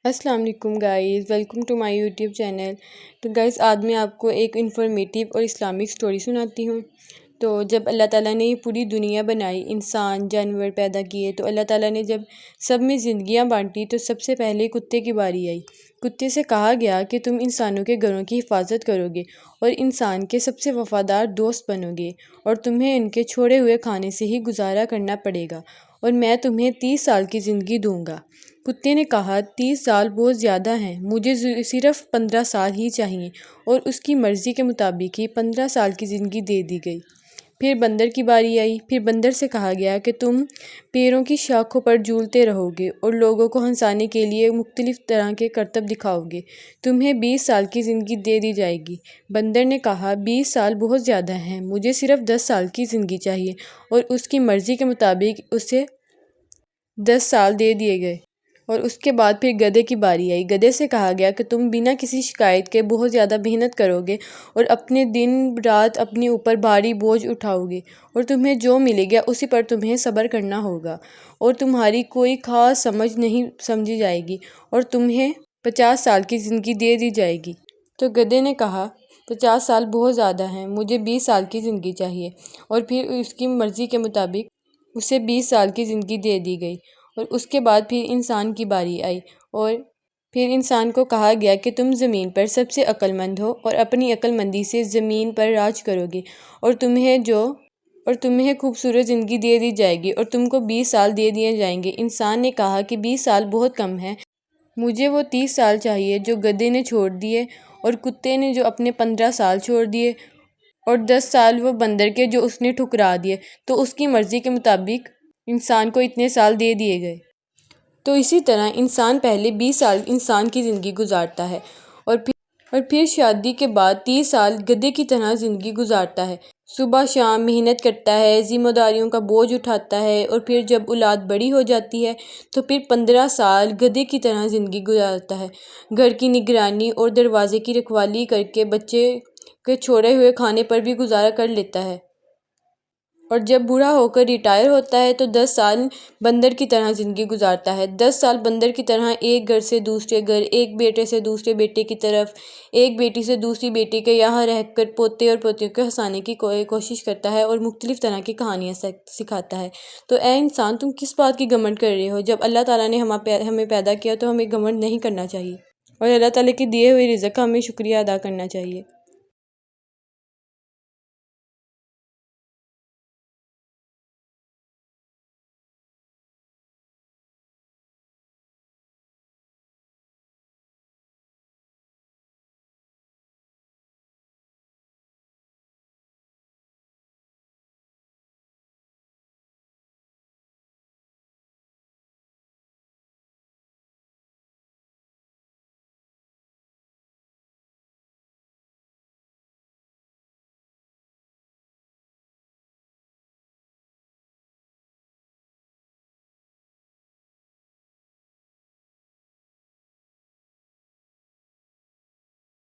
السلام علیکم guys, welcome to my YouTube channel. تو گائز آج میں آپ کو ایک انفارمیٹیو اور اسلامک سٹوری سناتی ہوں۔ تو جب اللہ تعالیٰ نے یہ پوری دنیا بنائی، انسان جانور پیدا کیے، تو اللہ تعالیٰ نے جب سب میں زندگیاں بانٹی تو سب سے پہلے کتے کی باری آئی۔ کتے سے کہا گیا کہ تم انسانوں کے گھروں کی حفاظت کرو گے اور انسان کے سب سے وفادار دوست بنو گے، اور تمہیں ان کے چھوڑے ہوئے کھانے سے ہی گزارا کرنا پڑے گا، اور میں تمہیں 30 سال کی زندگی دوں گا۔ کتے نے کہا 30 سال بہت زیادہ ہیں، مجھے صرف 15 سال ہی چاہیے، اور اس کی مرضی کے مطابق ہی 15 سال کی زندگی دے دی گئی۔ پھر بندر کی باری آئی۔ پھر بندر سے کہا گیا کہ تم پیڑوں کی شاخوں پر جھولتے رہو گے اور لوگوں کو ہنسانے کے لیے مختلف طرح کے کرتب دکھاؤ گے، تمہیں 20 سال کی زندگی دے دی جائے گی۔ بندر نے کہا 20 سال بہت زیادہ ہیں، مجھے صرف 10 سال کی زندگی چاہیے، اور اس کی مرضی کے مطابق اسے 10 سال دے دیے گئے۔ اور اس کے بعد پھر گدھے کی باری آئی۔ گدھے سے کہا گیا کہ تم بنا کسی شکایت کے بہت زیادہ محنت کرو گے اور اپنے دن رات اپنے اوپر بھاری بوجھ اٹھاؤ گے، اور تمہیں جو ملے گا اسی پر تمہیں صبر کرنا ہوگا، اور تمہاری کوئی خاص سمجھ نہیں سمجھی جائے گی، اور تمہیں 50 سال کی زندگی دے دی جائے گی۔ تو گدھے نے کہا 50 سال بہت زیادہ ہیں، مجھے 20 سال کی زندگی چاہیے، اور پھر اس کی مرضی کے مطابق اسے 20 سال کی زندگی دے دی گئی۔ اور اس کے بعد پھر انسان کی باری آئی، اور پھر انسان کو کہا گیا کہ تم زمین پر سب سے عقل مند ہو اور اپنی عقل مندی سے زمین پر راج کرو گے، اور تمہیں خوبصورت زندگی دے دی جائے گی، اور تم کو 20 سال دے دیے جائیں گے۔ انسان نے کہا کہ 20 سال بہت کم ہے، مجھے وہ 30 سال چاہیے جو گدھے نے چھوڑ دیے، اور کتے نے جو اپنے 15 سال چھوڑ دیے، اور 10 سال وہ بندر کے جو اس نے ٹھکرا دیے۔ تو اس کی مرضی کے مطابق انسان کو اتنے سال دے دیے گئے۔ تو اسی طرح انسان پہلے 20 سال انسان کی زندگی گزارتا ہے، اور پھر شادی کے بعد 30 سال گدھے کی طرح زندگی گزارتا ہے، صبح شام محنت کرتا ہے، ذمہ داریوں کا بوجھ اٹھاتا ہے، اور پھر جب اولاد بڑی ہو جاتی ہے تو پھر 15 سال گدھے کی طرح زندگی گزارتا ہے، گھر کی نگرانی اور دروازے کی رکھوالی کر کے بچے کے چھوڑے ہوئے کھانے پر بھی گزارا کر لیتا ہے، اور جب بوڑھا ہو کر ریٹائر ہوتا ہے تو 10 سال بندر کی طرح زندگی گزارتا ہے۔ 10 سال بندر کی طرح ایک گھر سے دوسرے گھر، ایک بیٹے سے دوسرے بیٹے کی طرف، ایک بیٹی سے دوسری بیٹی کے یہاں رہ کر پوتے اور پوتیوں کو ہنسانے کی کوشش کرتا ہے، اور مختلف طرح کی کہانیاں سکھاتا ہے۔ تو اے انسان، تم کس بات کی گھمنڈ کر رہے ہو؟ جب اللہ تعالیٰ نے ہمیں پیدا کیا تو ہمیں گھمنڈ نہیں کرنا چاہیے، اور اللہ تعالیٰ کی دیے ہوئے رزق کا ہمیں شکریہ ادا کرنا چاہیے۔